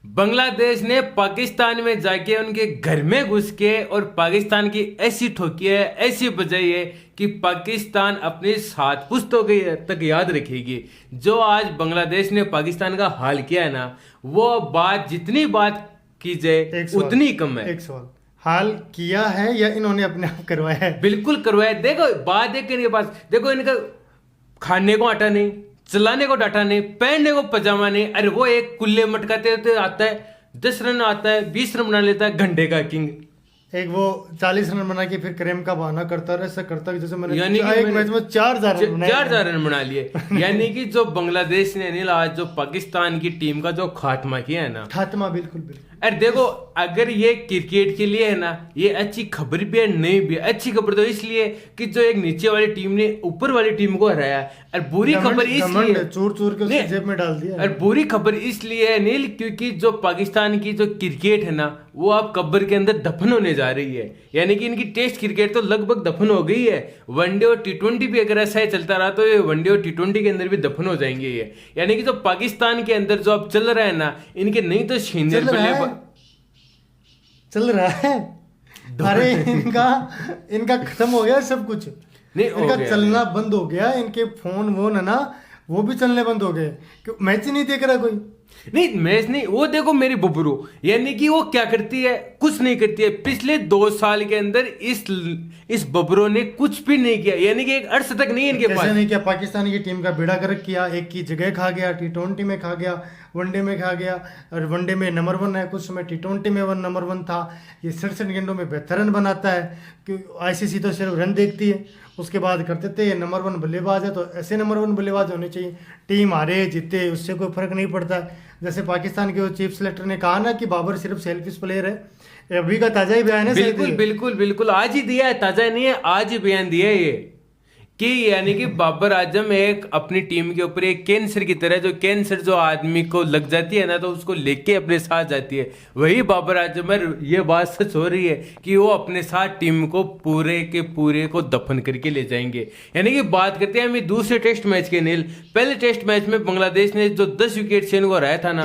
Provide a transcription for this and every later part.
बांग्लादेश ने पाकिस्तान में जाके उनके घर में घुस के और पाकिस्तान की ऐसी ठोकी है, ऐसी बजाई है कि पाकिस्तान अपनी 7 पुश्तों के तक याद रखेगी। जो आज बांग्लादेश ने पाकिस्तान का हाल किया है ना, वो बात जितनी बात की जाए उतनी कम है। एक सवाल, हाल किया है या इन्होंने अपने आप करवाया है? बिल्कुल करवाया। देखो बात है कि इनके पास, देखो इनका खाने को आटा नहीं, चलाने को डाटा नहीं, पहनने को पजामा नहीं। अरे वो एक कुल्ले मटकाते आता है, 10 रन आता है, 20 रन बना लेता है, घंटे का किंग। एक वो 40 रन बना के फिर क्रेम का बहाना करता रहे, ऐसा करता कि जैसे मैंने यानी कि एक मैच में 4,000 रन बनाए। 4,000 रन बना लिए। यानी कि जो बांग्लादेश ने अनिल आज जो पाकिस्तान की टीम का जो खात्मा किया है ना, खात्मा बिल्कुल बिल्कुल। अरे देखो अगर ये क्रिकेट के लिए है ना, ये अच्छी खबर भी है, नहीं भी है। अच्छी खबर तो इसलिए कि जो एक नीचे वाली टीम ने ऊपर वाली टीम को हराया, और बुरी खबर इसलिए चूर चूर के उसकी जेब में डाल दिया। और बुरी खबर इसलिए है नील, क्योंकि जो पाकिस्तान की जो क्रिकेट है ना, वो अब कब्र के अंदर दफन होने जा रही है। यानी कि इनकी टेस्ट क्रिकेट तो लगभग दफन हो गई है। वनडे और T20 भी अगर ऐसा ही चलता रहा तो ये वनडे और T20 के अंदर भी दफन हो जाएंगे ये। यानी कि जो पाकिस्तान के अंदर जो अब चल रहा है ना, इनके नहीं तो चल रहा है। अरे इनका खत्म हो गया सब कुछ। नहीं इनका चलना बंद हो गया। इनके फोन वोन है ना, वो भी चलने बंद हो गए। क्यों मैच ही नहीं देख रहा कोई? नहीं मैच नहीं। वो देखो मेरी बबरू, यानी कि वो क्या करती है, कुछ नहीं करती है। पिछले 2 साल के अंदर इस बबरू ने कुछ भी नहीं किया। यानी कि एक अर्थ तक नहीं इनके पास। नहीं किया। पाकिस्तान की टीम का बेड़ा गर्क किया, एक की जगह खा गया, T20 में खा गया, वनडे में खा गया। और वनडे में नंबर 1 है, कुछ समय T20 में नंबर 1 था। ये 67 गेंदों में बेहतर रन बनाता है। कि ICC तो सिर्फ रन देखती है, उसके बाद करते थे ये नंबर 1 बल्लेबाज है, तो ऐसे नंबर 1 बल्लेबाज होने चाहिए। टीम हारे जीते उससे कोई फर्क नहीं पड़ता। जैसे पाकिस्तान के चीफ सेलेक्टर ने कहा ना कि बाबर सिर्फ सेल्फिश प्लेयर है। अभी का ताजा ही बयान है। बिल्कुल बिल्कुल आज ही दिया है, ताजा नहीं है, आज ही बयान दिया है ये कि यानी कि बाबर आजम एक अपनी टीम के ऊपर एक कैंसर की तरह, जो कैंसर जो आदमी को लग जाती है ना, तो उसको लेके अपने साथ जाती है। वही बाबर आजम है। ये बात सच हो रही है कि वो अपने साथ टीम को पूरे के पूरे को दफन करके ले जाएंगे। यानी कि बात करते हैं हम दूसरे टेस्ट मैच के नील। पहले टेस्ट मैच में बांग्लादेश ने जो 10 विकेट से इनको हराया था ना,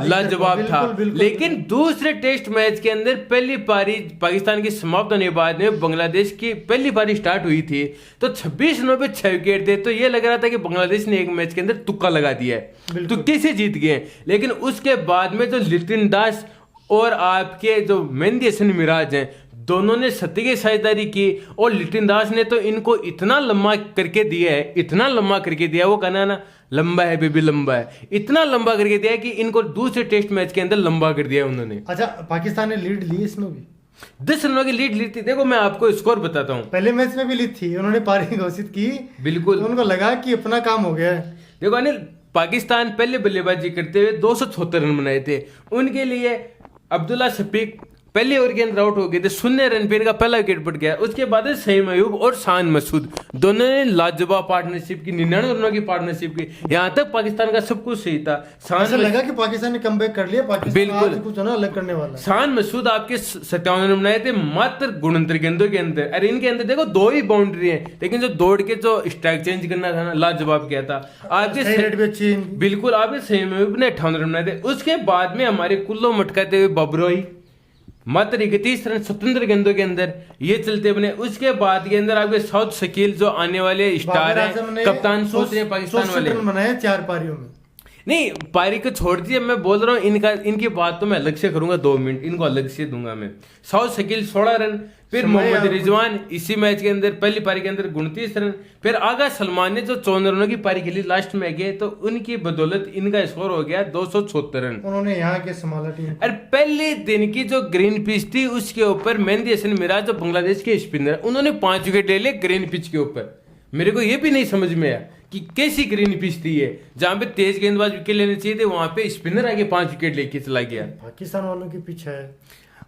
लाजवाब था। लेकिन दूसरे टेस्ट मैच के अंदर पहली पारी पाकिस्तान की समाप्त होने के बाद में बांग्लादेश की पहली पारी स्टार्ट हुई थी, तो 26 रनों पे 6 विकेट थे। तो ये लग रहा था कि बांग्लादेश ने एक मैच के अंदर तुक्का लगा दिया है, तुक्के से जीत गए। लेकिन उसके बाद में जो लिटिन दास और आपके जो मेहंदी हसन मिराज हैं, दोनों ने सत्य की साझेदारी की। और लिटिन दास ने तो इनको इतना लंबा करके दिया है, इतना लंबा करके दिया, वो कहना ना लंबा है बेबी लंबा है, इतना लंबा करके दिया है कि इनको दूसरे टेस्ट मैच के अंदर लंबा कर दिया उन्होंने। अच्छा, पाकिस्तान ने लीड ली इसमें भी, 10 रनों की लीड ली थी। देखो मैं आपको स्कोर बताता हूँ। पहले मैच में भी ली थी, उन्होंने पारी घोषित की। बिल्कुल तो उनको लगा कि अपना काम हो गया है। देखो अनिल, पाकिस्तान पहले बल्लेबाजी करते हुए 276 रन बनाए थे। उनके लिए अब्दुल्ला शफीक पहले ओवर के अंदर आउट हो गए थे, 0 रन पे इनका पहला विकेट पड़ गया। उसके बाद सईम अयूब और शान मसूद दोनों ने लाजवाब पार्टनरशिप की, 99 रनों की पार्टनरशिप की। यहाँ तक पाकिस्तान का सब कुछ सही था। ऐसा लगा कि पाकिस्तान ने कमबैक कर लिया, बिल्कुल कुछ ना अलग करने वाला। शान मसूद आपके 57 रन बनाए थे मात्र 69 गेंदों के अंदर। अरे इनके अंदर देखो 2 ही बाउंड्री है, लेकिन जो दौड़ के जो स्ट्राइक चेंज करना था ना, लाजवाब किया था। आपके बिल्कुल आपके सईम अयूब ने 58 रन बनाए थे। उसके बाद में हमारे कुल्लो मटकाते हुए बबरोई मात्र 31 रन 77 गेंदों के अंदर ये चलते बने। उसके बाद के अंदर आपके साउथ शकील जो आने वाले स्टार है, कप्तान सोच रहे पाकिस्तान वाले, बनाए 4 पारियों में। नहीं पारी को छोड़ दिए, मैं बोल रहा हूँ इनकी बात तो मैं अलग से करूंगा, 2 मिनट इनको अलग से दूंगा मैं। साउथ शकील 16 रन, फिर मोहम्मद रिजवान इसी मैच के अंदर पहली पारी के अंदर 29 रन, फिर आगा सलमान ने जो 54 रनों की पारी खेली लास्ट में गए, तो उनकी बदौलत इनका स्कोर हो गया 276 रन। उन्होंने यहाँ के संभाला टीम। और पहले दिन की जो ग्रीन पिच थी उसके ऊपर मेहंदी हसन मिराज जो बांग्लादेश के स्पिनर, उन्होंने 5 विकेट ले लिए ग्रीन पिच के ऊपर। मेरे को ये भी नहीं समझ में आया कि कैसी ग्रीन पिच थी ये, जहां पे तेज गेंदबाज विकेट लेने चाहिए थे, वहां पे स्पिनर आके 5 विकेट लेके चला गया। पाकिस्तान वालों की पिच है,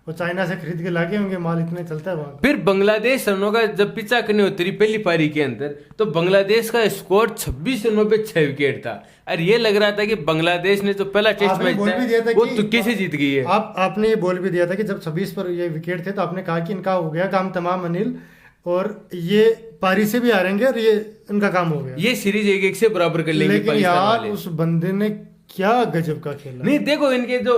वो चाइना से खरीद के लागे होंगे, माल इतने चलता है वहां। फिर बांग्लादेश रनों का जब पिछा करने उतरी पहली पारी के अंदर, तो बांग्लादेश का स्कोर 26 रनों पे 6 विकेट था। और ये लग रहा था कि बांग्लादेश ने जो पहला टेस्ट मैच था वो तुक्के से जीत गई है। आपने ये बोल भी दिया था कि जब 26 पर ये विकेट थे, तो आपने कहा कि इनका हो गया काम तमाम अनिल, और ये पारी से भी हारेंगे और ये इनका काम हो गया, ये सीरीज 1-1 से बराबर कर लेंगे। लेकिन यार उस बंदे ने क्या गजब का खेला। नहीं देखो इनके जो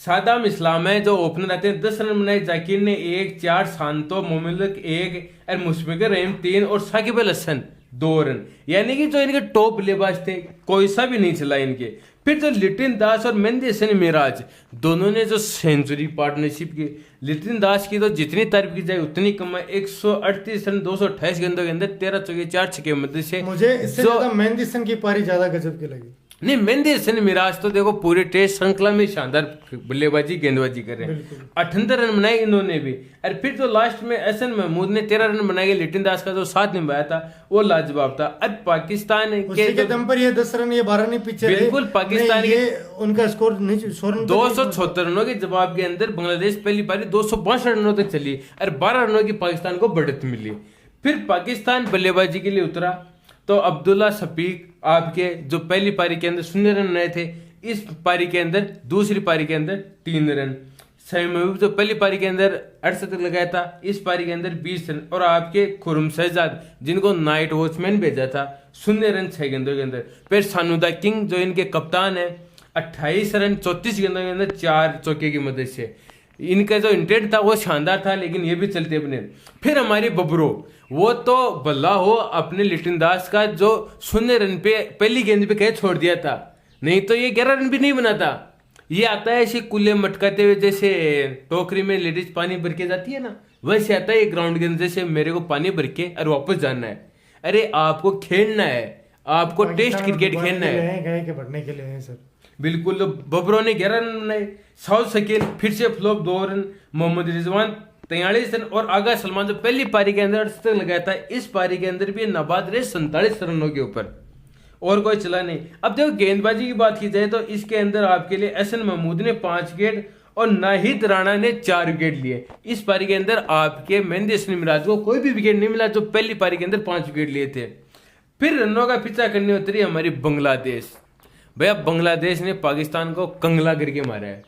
सादाम इस्लाम है जो ओपनर आते हैं, 10 रन बनाए। जाकिर ने 1, 4, शांतो, मोमिलक 1 और मुशफिकुर रहीम 3 और साकिब अल हसन 2 रन। यानी कि जो इनके टॉप बल्लेबाज थे कोई सा भी नहीं चला इनके। फिर जो लिटिन दास और मेहंदी हसन मिराज दोनों ने जो सेंचुरी पार्टनरशिप की, लिटिन दास की तो जितनी तारीफ की जाए उतनी कम है। 138 रन 228 गेंदों के अंदर 13 चौके 4 छक्के मध्य से। मुझे इससे ज्यादा मेहंदी हसन की पारी ज्यादा गजब की लगी। नहीं, मेहंदी हसन मिराज तो देखो पूरे टेस्ट श्रृंखला में शानदार बल्लेबाजी गेंदबाजी कर रहे हैं। 78 रन बनाए इन्होंने भी। और फिर तो लास्ट में एहसन महमूद ने 13 रन बनाए। लिटिन दास का जो साथ निभाया था वो लाजवाब था। अब पाकिस्तान के दम पर ये 10 रन ये 12 रन पीछे बिल्कुल पाकिस्तान ये उनका स्कोर 276 रनों के जवाब के अंदर बांग्लादेश पहली पारी 262 रनों तक चली और 12 रनों की पाकिस्तान को बढ़त मिली। फिर पाकिस्तान बल्लेबाजी के लिए उतरा तो अब्दुल्ला शफीक आपके जो पहली पारी के अंदर 0 रन बनाए थे, इस पारी के अंदर दूसरी पारी के अंदर 3 रन। शहीद महबूब जो पहली पारी के अंदर 68 लगाया था, इस पारी के अंदर 20 रन। और आपके खुर्रम शहजाद जिनको नाइट वॉचमैन भेजा था 0 रन 6 गेंदों के अंदर। फिर सानुदा किंग जो इनके कप्तान है 28 रन 34 गेंदों के अंदर 4 चौके की मदद से। इनका जो इंटेंट था वो शानदार था, लेकिन ये भी चलते बने। फिर हमारी बबरो वो तो बल्ला हो अपने लिटिन दास का जो 0 रन पे पहली गेंद पे कह छोड़ दिया था, नहीं तो ये 11 रन भी नहीं बनाता। ये आता है ऐसे कुल्ले मटकाते हुए, जैसे टोकरी में लेडीज पानी भर के जाती है ना, वैसे आता है ग्राउंड के अंदर जैसे मेरे को पानी भर के और वापस जाना है। अरे आपको खेलना है, आपको टेस्ट क्रिकेट खेलना है, के बढ़ने के लिए है सर। बिल्कुल। तो बबरों ने 11 रन बनाए। साउथ शकील फिर से flop 2 run. Mohammad Rizwan 43 run और आगा सलमान जो पहली पारी के अंदर 68 लगाया था, इस पारी के अंदर भी नाबाद रहे 47 रनों के ऊपर, और कोई चला नहीं। अब देखो गेंदबाजी की बात की जाए तो इसके अंदर आपके लिए एहसन महमूद ने 5 विकेट और नाहिद राणा ने 4 विकेट लिए। इस पारी के अंदर आपके मेहंदी हसन मिराज को कोई भी विकेट नहीं मिला जो पहली पारी के अंदर 5 विकेट लिए थे। फिर रनों का पीछा करने उतरी हमारी बांग्लादेश। भैया बांग्लादेश ने पाकिस्तान को कंगला करके मारा है।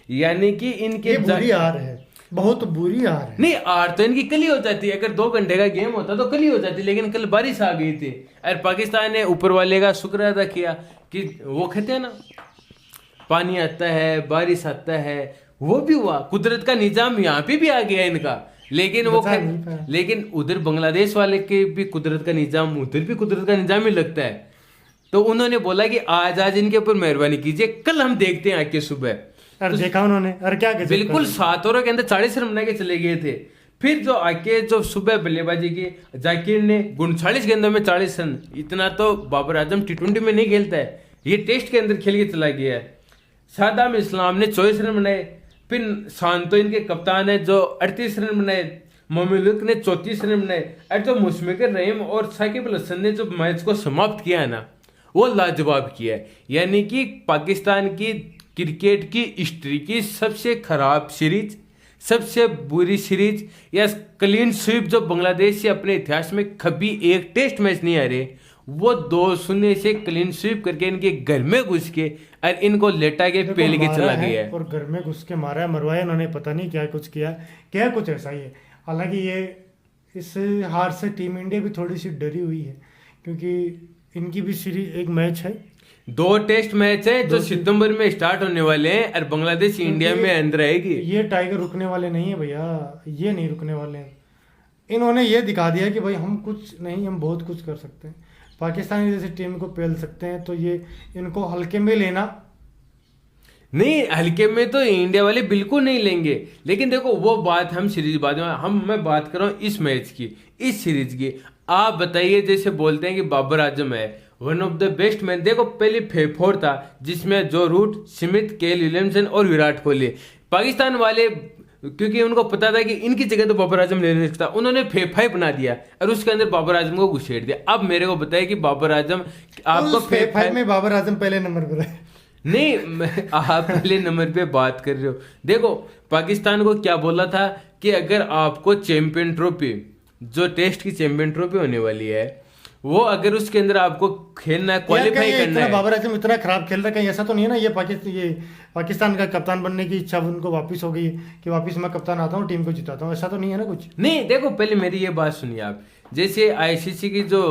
यानी कि इनके बुरी हार है, बहुत बुरी हार है। नहीं, हार तो इनकी कल ही हो जाती है। अगर 2 घंटे का गेम होता तो कल ही हो जाती, लेकिन कल बारिश आ गई थी और पाकिस्तान ने ऊपर वाले का शुक्र अदा किया कि वो कहते हैं ना पानी आता है बारिश आता है, वो भी हुआ। कुदरत का निजाम यहाँ पे भी आ गया इनका, लेकिन वो लेकिन उधर बांग्लादेश वाले के भी कुदरत का निजाम, उधर भी कुदरत का निजाम ही लगता है। तो उन्होंने बोला कि आज इनके ऊपर मेहरबानी कीजिए, कल हम देखते हैं आके सुबह। और देखा उन्होंने, और क्या बिल्कुल 7 ओवर के अंदर 40 रन बना के चले गए थे। फिर जो आके जो सुबह बल्लेबाजी की, जाकिर ने 39 गेंदों में 40 रन। इतना तो बाबर आजम T20 में नहीं खेलता है, ये टेस्ट के अंदर खेल के चला गया है। सादाम इस्लाम ने 24 रन बनाए। फिर शांतो इनके कप्तान है जो 38 रन बनाए। मोमिलक ने 34 रन बनाए। और जो मुशफिकुर रहीम और साकिब अल हसन ने जो मैच को समाप्त किया है ना, वो लाजवाब किया है। यानी कि पाकिस्तान की क्रिकेट की हिस्ट्री की सबसे खराब सीरीज, सबसे बुरी सीरीज या क्लीन स्वीप जो बांग्लादेश से अपने इतिहास में कभी एक टेस्ट मैच नहीं हारे, वो 2-0 से क्लीन स्वीप करके इनके घर में घुस के और इनको लेटा के पेल के चला गया है। और घर में घुस के मारा है, मरवाया इन्होंने, पता नहीं क्या कुछ किया, क्या कुछ ऐसा ही है। हालांकि ये इस हार से टीम इंडिया भी थोड़ी सी डरी हुई है, क्योंकि इनकी भी सीरीज एक मैच है, 2 टेस्ट मैच है जो सितंबर में स्टार्ट होने वाले हैं और बांग्लादेश इंडिया में अंदर आएगी। ये टाइगर रुकने वाले नहीं है भैया, ये नहीं रुकने वाले हैं। इन्होंने ये दिखा दिया कि भाई हम कुछ नहीं, हम बहुत कुछ कर सकते हैं, पाकिस्तान जैसी टीम को पेल सकते हैं। तो ये इनको हल्के में लेना नहीं, हल्के में तो इंडिया वाले बिल्कुल नहीं लेंगे। लेकिन देखो वो बात हम सीरीज बाद में, मैं बात कर रहा हूँ इस मैच की, इस सीरीज की। आप बताइए, जैसे बोलते हैं कि बाबर आजम है one of the best man. देखो पहले फेफोर था जिसमें जो रूट, स्मिथ, केल विलियमसन और विराट कोहली। पाकिस्तान वाले क्योंकि उनको पता था कि इनकी जगह तो बाबर आजम ले नहीं सकता, उन्होंने फेफाई बना दिया और उसके अंदर बाबर आजम को घुसेड़ दिया। अब मेरे को बताइए कि बाबर आजम आपको फेफाई में बाबर आजम पहले नंबर पर है। नहीं, आप पहले नंबर पे बात कर रहे हो। देखो पाकिस्तान को क्या बोला था कि अगर आपको चैंपियन ट्रॉफी, जो टेस्ट की चैंपियन ट्रॉफी होने वाली है, वो अगर उसके अंदर आपको खेलना है, क्वालिफाई करना है। बाबर आजम इतना खराब खेल रहा है, कहीं ऐसा तो नहीं है ना ये पाकिस्तान का कप्तान बनने की इच्छा उनको वापस हो गई कि वापस मैं कप्तान आता हूँ, टीम को जिताता हूँ, ऐसा तो नहीं है ना कुछ? नहीं, देखो पहले मेरी ये बात सुनिए आप। जैसे आईसीसी की जो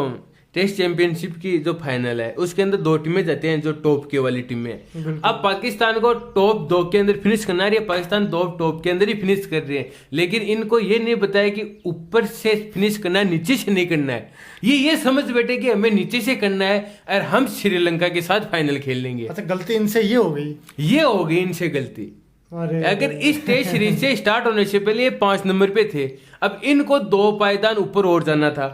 टेस्ट चैंपियनशिप की जो फाइनल है उसके अंदर 2 टीमें जाती हैं जो टॉप की वाली टीमें हैं। बिल्कुल। अब पाकिस्तान को टॉप 2 के अंदर फिनिश करना है, पाकिस्तान टॉप के अंदर ही फिनिश कर रही है, लेकिन इनको ये नहीं बताया कि ऊपर से फिनिश करना है, नीचे से नहीं करना है। ये समझ बैठे कि हमें नीचे से करना है और हम श्रीलंका के साथ फाइनल खेल लेंगे। अच्छा, गलती इनसे ये हो गई, ये हो गई इनसे गलती। अरे अगर इस टेस्ट सीरीज से स्टार्ट होने से पहले ये 5 नंबर पे थे, अब इनको 2 पायदान ऊपर और जाना था।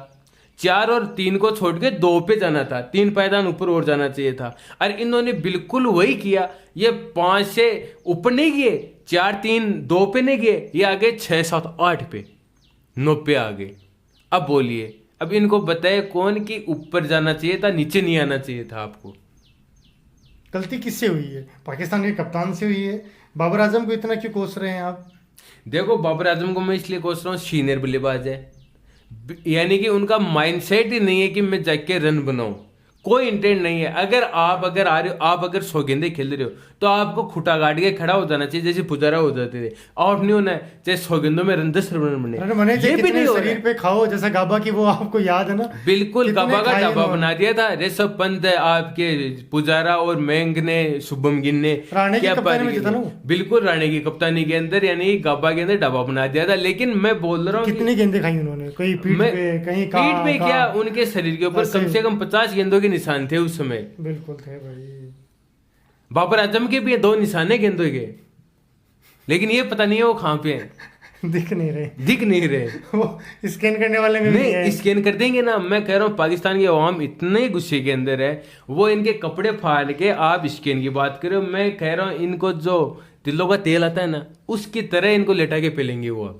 4 और 3 को छोड़ के 2 पे जाना था, 3 पायदान ऊपर और जाना चाहिए था, और इन्होंने बिल्कुल वही किया। ये 5 से ऊपर नहीं गए, 4 3 2 पे नहीं गए, ये आगे 6 7 8 पे 9 पे आ गए। अब बोलिए, अब इनको बताए कौन कि ऊपर जाना चाहिए था, नीचे नहीं आना चाहिए था आपको। गलती किससे हुई है? पाकिस्तान के कप्तान से हुई है। बाबर आजम को इतना क्यों कोस रहे हैं आप? देखो, बाबर आजम को मैं इसलिए कोस रहा हूँ, सीनियर बल्लेबाज है, यानी कि उनका माइंडसेट ही नहीं है कि मैं जाके रन बनाऊं, कोई इंटेंट नहीं है। अगर आप आ रहे हो, आप अगर 100 गेंदे खेल रहे हो तो आपको खुटा गाड़ के खड़ा हो जाना चाहिए, जैसे पुजारा हो जाते थे। आउट नहीं होना है, चाहे 100 गेंदों में 10 रन बने, ये भी नहीं हो शरीर पे खाओ, जैसा गाबा की, वो आपको याद है ना? बिल्कुल गाबा का डाबा बना दिया था। ऋषभ पंत आपके पुजारा और मैंग ने, शुभम गिल ने राणे की कप्तानी में जीता ना? बिल्कुल राणे की कप्तानी के अंदर, यानी गाबा के अंदर डाबा बना दिया था। लेकिन मैं बोल रहा हूँ कितनी गेंदें खाई उन्होंने, कोई पीठ पे, कहीं पीठ पे, क्या उनके शरीर के ऊपर कम से कम 50 गेंदों के निशान थे उस समय। बिल्कुल थे भाई। बाबर आजम के भी 2 निशाने गेंदों के, लेकिन ये पता नहीं है वो कहाँ पे है। दिख नहीं रहे वो स्कैन करने वाले में नहीं है। स्कैन कर देंगे ना। मैं कह रहा हूँ पाकिस्तान की अवाम इतने गुस्से के अंदर है, वो इनके कपड़े फाड़ के आप स्कैन की बात करो। मैं कह रहा हूँ इनको जो तिलों का तेल आता है ना, उसकी तरह इनको लेटा के पेलेंगे वो अब।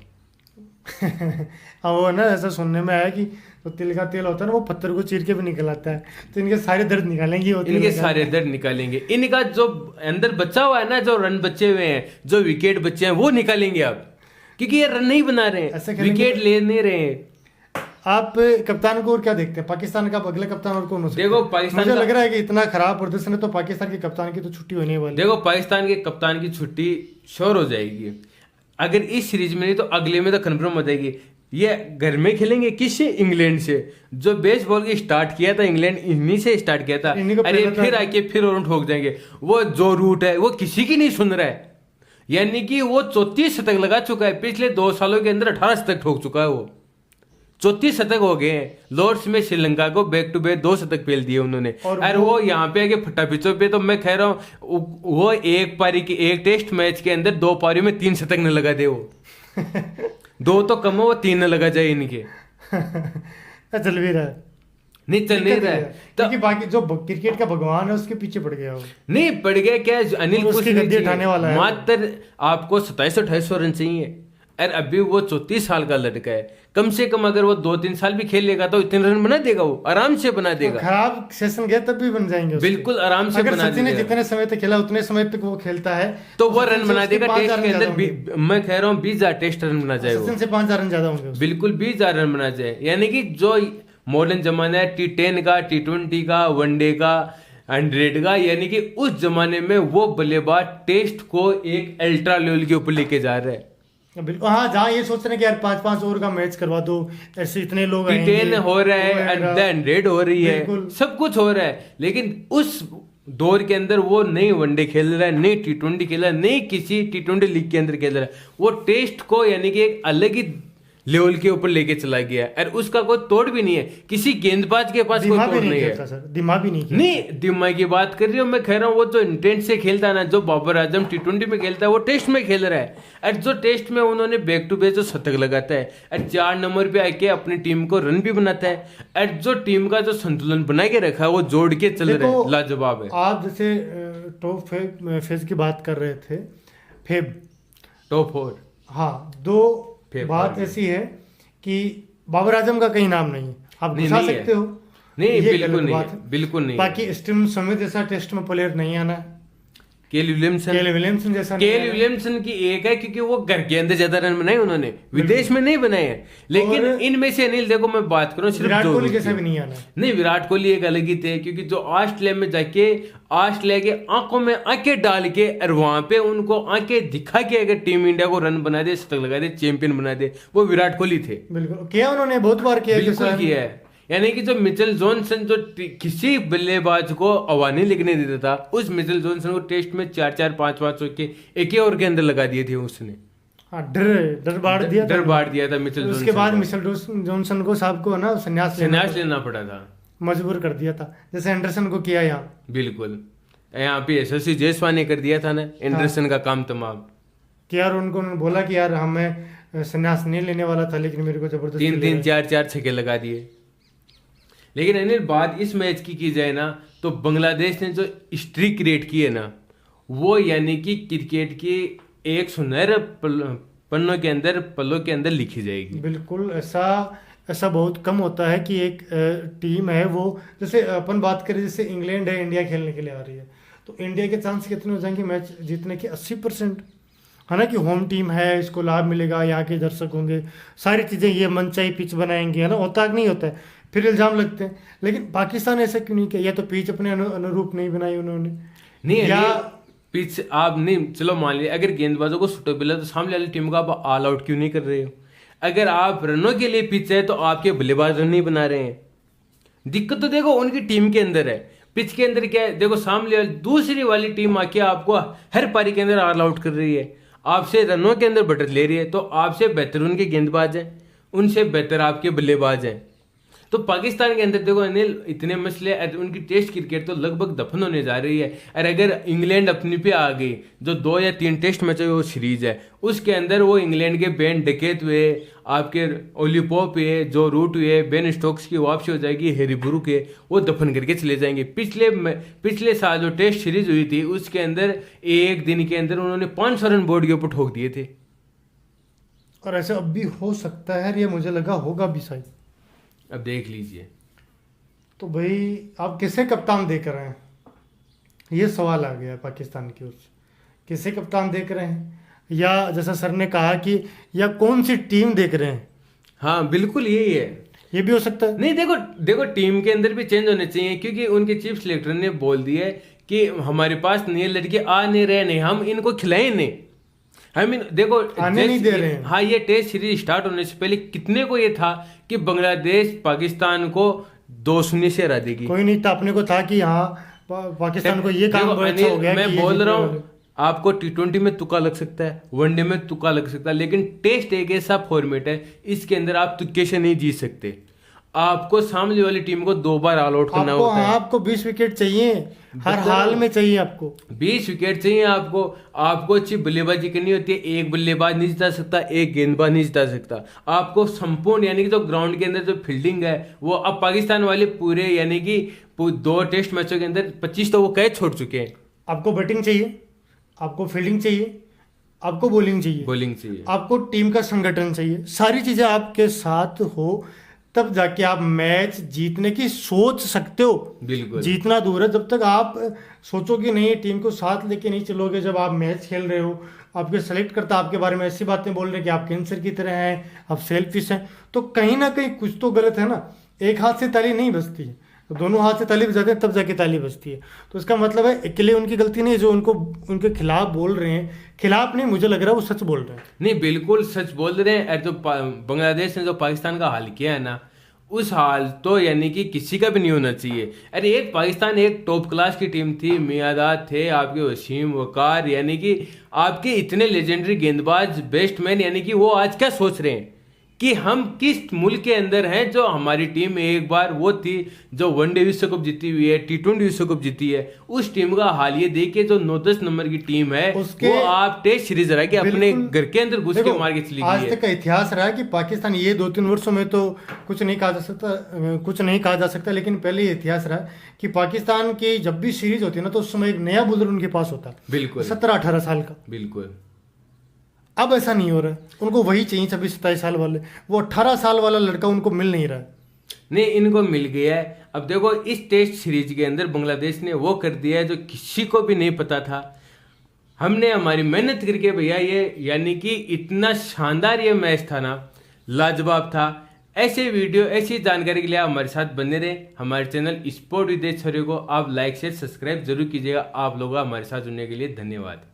हाँ, वो ना ऐसा सुनने में आया कि तो तिल का तेल होता है ना, वो पत्थर को चीर के भी निकल आता है, तो इनके सारे दर्द निकालेंगे वो तेल इनके सारे दर्द निकालेंगे। इनका जो अंदर बचा हुआ है ना, जो रन बचे हुए हैं, जो विकेट बचे हैं, वो निकालेंगे अब, क्योंकि ये रन नहीं बना रहे हैं, विकेट ले नहीं रहे हैं। आप कप्तान को और क्या देखते हैं पाकिस्तान का? अगला कप्तान और कौन हो सकता है? देखो, पाकिस्तान मुझे लग रहा है कि इतना खराब प्रदर्शन है तो पाकिस्तान के कप्तान की तो छुट्टी होने वाली। देखो, पाकिस्तान के कप्तान की छुट्टी श्योर हो जाएगी। अगर इस सीरीज में नहीं तो अगले में तो कन्फर्म हो जाएगी। ये घर में खेलेंगे किससे? इंग्लैंड से। जो बेसबॉल की स्टार्ट किया था इंग्लैंड, इन्हीं से स्टार्ट किया था। अरे फिर आके फिर और ठोक जाएंगे। वो जो रूट है वो किसी की नहीं सुन रहा है, यानी कि वो 34 शतक लगा चुका है। पिछले 2 सालों के अंदर 18 शतक ठोक चुका है वो। 34 शतक हो गए हैं। लॉर्ड्स में श्रीलंका को बैक टू बैक 2 शतक पेल दिए उन्होंने, और वो यहाँ पे आके फटा पिचों पे। तो मैं कह रहा हूँ वो एक पारी की, एक टेस्ट मैच के अंदर 2 पारियों में 3 शतक न लगा दे वो। 2 तो कम हो, वो 3 न लगा जाए इनके। चल भी रहा है, नहीं चल नहीं रहा है क्योंकि बाकी जो क्रिकेट का भगवान है उसके पीछे पड़ गया वो। नहीं पड़ गया क्या, अनिल कुछ गद्दी उठाने वाला है। मात्र आपको 2700-2800 रन चाहिए, और अभी वो 34 साल का लड़का है। कम से कम अगर वो 2-3 साल भी खेल लेगा तो इतने रन बना देगा, वो आराम से बना देगा। खराब सेशन गया तब भी बन जाएंगे उसके। बिल्कुल आराम से बना देगा। अगर जितने समय तक खेला उतने समय तक वो खेलता है तो वो रन बना देगा। टेस्ट के अंदर मैं कह रहा हूँ 20,000 टेस्ट रन बना जाए, सचिन से 5,000 रन ज्यादा होंगे। बिल्कुल 20,000 रन बना जाए। यानी कि जो मॉडर्न जमाना है T10 का, T20 का, वनडे का, 100 का, यानी कि उस जमाने में वो बल्लेबाज टेस्ट को एक अल्ट्रा लेवल के ऊपर लेके जा रहे हैं। बिल्कुल, हाँ, जहाँ ये सोच रहे हैं कि यार 5-5 ओवर का मैच करवा दो, ऐसे इतने लोग T10 हो रहा है, 100 हो रही है, सब कुछ हो रहा है, लेकिन उस दौर के अंदर वो नहीं वनडे खेल रहा है, नहीं T20 खेल रहा है, नहीं किसी T20 लीग के अंदर खेल रहा है। वो टेस्ट को यानी कि एक अलग ही लेवल के ऊपर लेके चला गया, और उसका कोई तोड़ भी नहीं है। किसी गेंदबाज के पास कोई तोड़ नहीं है। दिमाग भी नहीं, नहीं दिमाग की बात कर रही हूँ मैं, कह रहा हूँ वो जो इंटेंट से खेलता है ना, जो बाबर आजम T20 में खेलता है वो टेस्ट में खेल रहा है। और जो टेस्ट में उन्होंने बैक टू बैक जो शतक लगाता है, और 4 नंबर पे आके अपनी टीम को रन भी बनाता है, और जो टीम का जो संतुलन बना के रखा है वो जोड़ के चल रहा है, लाजवाब है। आप जैसे टॉप फेज की बात कर रहे थे, फेब टॉप 4, हाँ, 2 बात ऐसी है कि बाबर आजम का कहीं नाम नहीं, आप घुसा सकते हो। नहीं, बिल्कुल नहीं, बिल्कुल नहीं। बाकी स्टीवन स्मिथ जैसा टेस्ट में प्लेयर नहीं आना। केल विलियमसन जैसा केल विलियमसन की एक है, क्योंकि वो घर के अंदर ज्यादा रन बनाए उन्होंने, विदेश में नहीं बनाए हैं। लेकिन इनमें से अनिल, देखो मैं बात करूं सिर्फ विराट कोहली जैसा भी नहीं आना। नहीं, विराट कोहली एक अलग ही थे, क्योंकि जो ऑस्ट्रेलिया में जाके ऑस्ट्रेलिया के आंखों में आंखें डाल के, और वहां पे उनको आंखें दिखा के अगर टीम इंडिया को रन बना दे, शतक लगा दे, चैंपियन बना दे, वो विराट कोहली थे। बिल्कुल किया उन्होंने, बहुत बार किया है। यानी कि जो मिचेल जॉनसन जो किसी बल्लेबाज को हवा नहीं लगने देता था, उस मिचेल जॉनसन को टेस्ट में 4-4 5-5 चौके एक ही ओवर के अंदर लगा दिए थे उसने। हाँ, डर बांट दिया था मिचेल उसके बाद मिचेल जॉनसन को साहब को ना संन्यास लेना पड़ा था, मजबूर कर दिया था, जैसे एंडरसन को किया यहाँ। बिल्कुल, यहाँ पे यशस्वी जायसवाल ने कर दिया था ना एंडरसन का काम तमाम कि यार उन्होंने बोला कि यार हमें संन्यास नहीं लेने वाला था, लेकिन मेरे को जबरदस्ती 3-3 4-4 छक्के लगा दिए। लेकिन अनिल बात इस मैच की जाए ना, तो बांग्लादेश ने जो स्ट्रीक क्रिएट की है ना, वो यानी कि क्रिकेट की एक सुनहरे पन्नों के अंदर पलों के अंदर लिखी जाएगी। बिल्कुल, ऐसा बहुत कम होता है कि एक टीम है वो, जैसे अपन बात करें जैसे इंग्लैंड है, इंडिया खेलने के लिए आ रही है, तो इंडिया के चांस कितने हो जाएंगे मैच जीतने के? 80%, है ना, कि होम टीम है, इसको लाभ मिलेगा, यहाँ के दर्शक होंगे, सारी चीज़ें, ये मनचाही पिच बनाएंगे, है ना, होता नहीं होता है, फिर इल्ज़ाम लगते हैं। लेकिन पाकिस्तान ऐसा क्यों नहीं किया? या तो पिच अपने अनुरूप नहीं बनाई उन्होंने, नहीं या पिच आप नहीं, चलो मान लिया अगर गेंदबाजों को सुटेबल है तो सामने वाली टीम को आप ऑल आउट क्यों नहीं कर रहे हो? अगर आप रनों के लिए पिच है तो आपके बल्लेबाज रन नहीं बना रहे हैं। दिक्कत तो देखो उनकी टीम के अंदर है, पिच के अंदर क्या है? देखो सामने वाली दूसरी वाली टीम आके आपको हर पारी के अंदर ऑल आउट कर रही है, आपसे रनों के अंदर बढ़त ले रही है, तो आपसे बेहतर उनके गेंदबाज हैं, उनसे बेहतर आपके बल्लेबाज हैं। तो पाकिस्तान के अंदर देखो अनिल इतने मसले, उनकी टेस्ट क्रिकेट तो लगभग दफन होने जा रही है। और अगर इंग्लैंड अपनी पे आ गई, जो 2 या 3 टेस्ट मैच वो सीरीज है, उसके अंदर वो इंग्लैंड के बेन डकेत हुए, आपके ओली पोप हुए, जो रूट हुए, बेन स्टोक्स की वापसी हो जाएगी, हैरी ब्रूक के, वो दफन करके चले जाएंगे। पिछले साल जो टेस्ट सीरीज हुई थी उसके अंदर एक दिन के अंदर उन्होंने 500 रन बोर्ड के ऊपर ठोक दिए थे। और ऐसा अब भी हो सकता है, ये मुझे लगा होगा भी शायद, अब देख लीजिए। तो भाई आप किसे कप्तान देख रहे हैं? ये सवाल आ गया पाकिस्तान की ओर से, किसे कप्तान देख रहे हैं, या जैसा सर ने कहा कि या कौन सी टीम देख रहे हैं? हाँ बिल्कुल यही है, ये भी हो सकता है। नहीं देखो टीम के अंदर भी चेंज होने चाहिए, क्योंकि उनके चीफ सिलेक्टर ने बोल दिया है कि हमारे पास नए लड़के आ नहीं रहे, नहीं हम इनको खिलाए नहीं, देखो आने नहीं दे रहे हैं। हाँ, ये टेस्ट सीरीज स्टार्ट होने से पहले कितने को ये था कि बांग्लादेश पाकिस्तान को 2-0 से हरा देगी? कोई नहीं था, अपने को था कि हाँ पाकिस्तान को ये काम अच्छा हो गया। मैं बोल रहा हूँ आपको T20 में तुक्का लग सकता है, वनडे में तुक्का लग सकता है, लेकिन टेस्ट एक ऐसा फॉर्मेट है इसके अंदर आप तुक्के से नहीं जीत सकते। आपको सामने वाली टीम को 2 बार ऑल आउट करना होता है। आपको 20 विकेट चाहिए, हर हाल में चाहिए आपको 20 विकेट चाहिए आपको अच्छी बल्लेबाजी करनी होती है। एक बल्लेबाज नहीं जिता सकता, एक गेंदबाज नहीं जिता सकता। आपको संपूर्ण यानी कि जो ग्राउंड के अंदर जो फील्डिंग है वो अब पाकिस्तान वाले पूरे यानी कि 2 टेस्ट मैचों के अंदर 25 तो वो कैच छोड़ चुके हैं। आपको बैटिंग चाहिए, आपको फील्डिंग चाहिए, आपको बॉलिंग चाहिए, आपको टीम का संगठन चाहिए, सारी चीजें आपके साथ हो तब जाके आप मैच जीतने की सोच सकते हो। बिल्कुल, जीतना दूर है, जब तक आप सोचोगे नहीं, टीम को साथ लेके नहीं चलोगे, जब आप मैच खेल रहे हो, आपके सेलेक्ट करता आपके बारे में ऐसी बातें बोल रहे हैं कि आप कैंसर की तरह हैं, आप सेल्फिश हैं, तो कहीं ना कहीं कुछ तो गलत है ना। एक हाथ से ताली नहीं बजती है, दोनों हाथ से ताली बजाते हैं तब जाके ताली बजती है। तो इसका मतलब है अकेले उनकी गलती नहीं है, जो उनको उनके खिलाफ बोल रहे हैं, खिलाफ नहीं, मुझे लग रहा है वो सच बोल रहे हैं। नहीं, बिल्कुल सच बोल रहे हैं। जो बांग्लादेश ने जो पाकिस्तान का हाल किया है ना, उस हाल तो यानी कि किसी का भी नहीं होना चाहिए। अरे एक पाकिस्तान एक टॉप क्लास की टीम थी, मियादाद थे, आपके वसीम वकार, यानी कि आपके इतने लेजेंडरी गेंदबाज, बेस्टमैन, यानी कि वो आज क्या सोच रहे हैं कि हम किस मुल्क के अंदर हैं। जो हमारी टीम एक बार वो थी जो वनडे विश्व कप जीती हुई है, T20 विश्व कप जीती है, उस टीम का हाल ये देखिए। जो 9-10 नंबर की टीम है वो आप टेस्ट सीरीज रहा कि अपने घर के अंदर घुस के मार के चली गई है। आज तक का इतिहास रहा है कि पाकिस्तान ये 2-3 वर्षों में तो कुछ नहीं कहा जा सकता, लेकिन पहले इतिहास रहा कि पाकिस्तान की जब भी सीरीज होती है ना, तो उस समय एक नया बॉलर उनके पास होता है, बिल्कुल 17-18 साल का। बिल्कुल, अब ऐसा नहीं हो रहा है, उनको वही चाहिए 26-27 साल वाले, वो 18 साल वाला लड़का उनको मिल नहीं रहा है। नहीं, इनको मिल गया है। अब देखो इस टेस्ट सीरीज के अंदर बांग्लादेश ने वो कर दिया है जो किसी को भी नहीं पता था। हमने हमारी मेहनत करके भैया ये यानी कि इतना शानदार ये मैच था ना, लाजवाब था। ऐसे वीडियो, ऐसी जानकारी के लिए आप हमारे साथ बने रहे। हमारे चैनल स्पोर्ट विद को आप लाइक शेयर सब्सक्राइब जरूर कीजिएगा। आप लोगों का हमारे साथ जुड़ने के लिए धन्यवाद।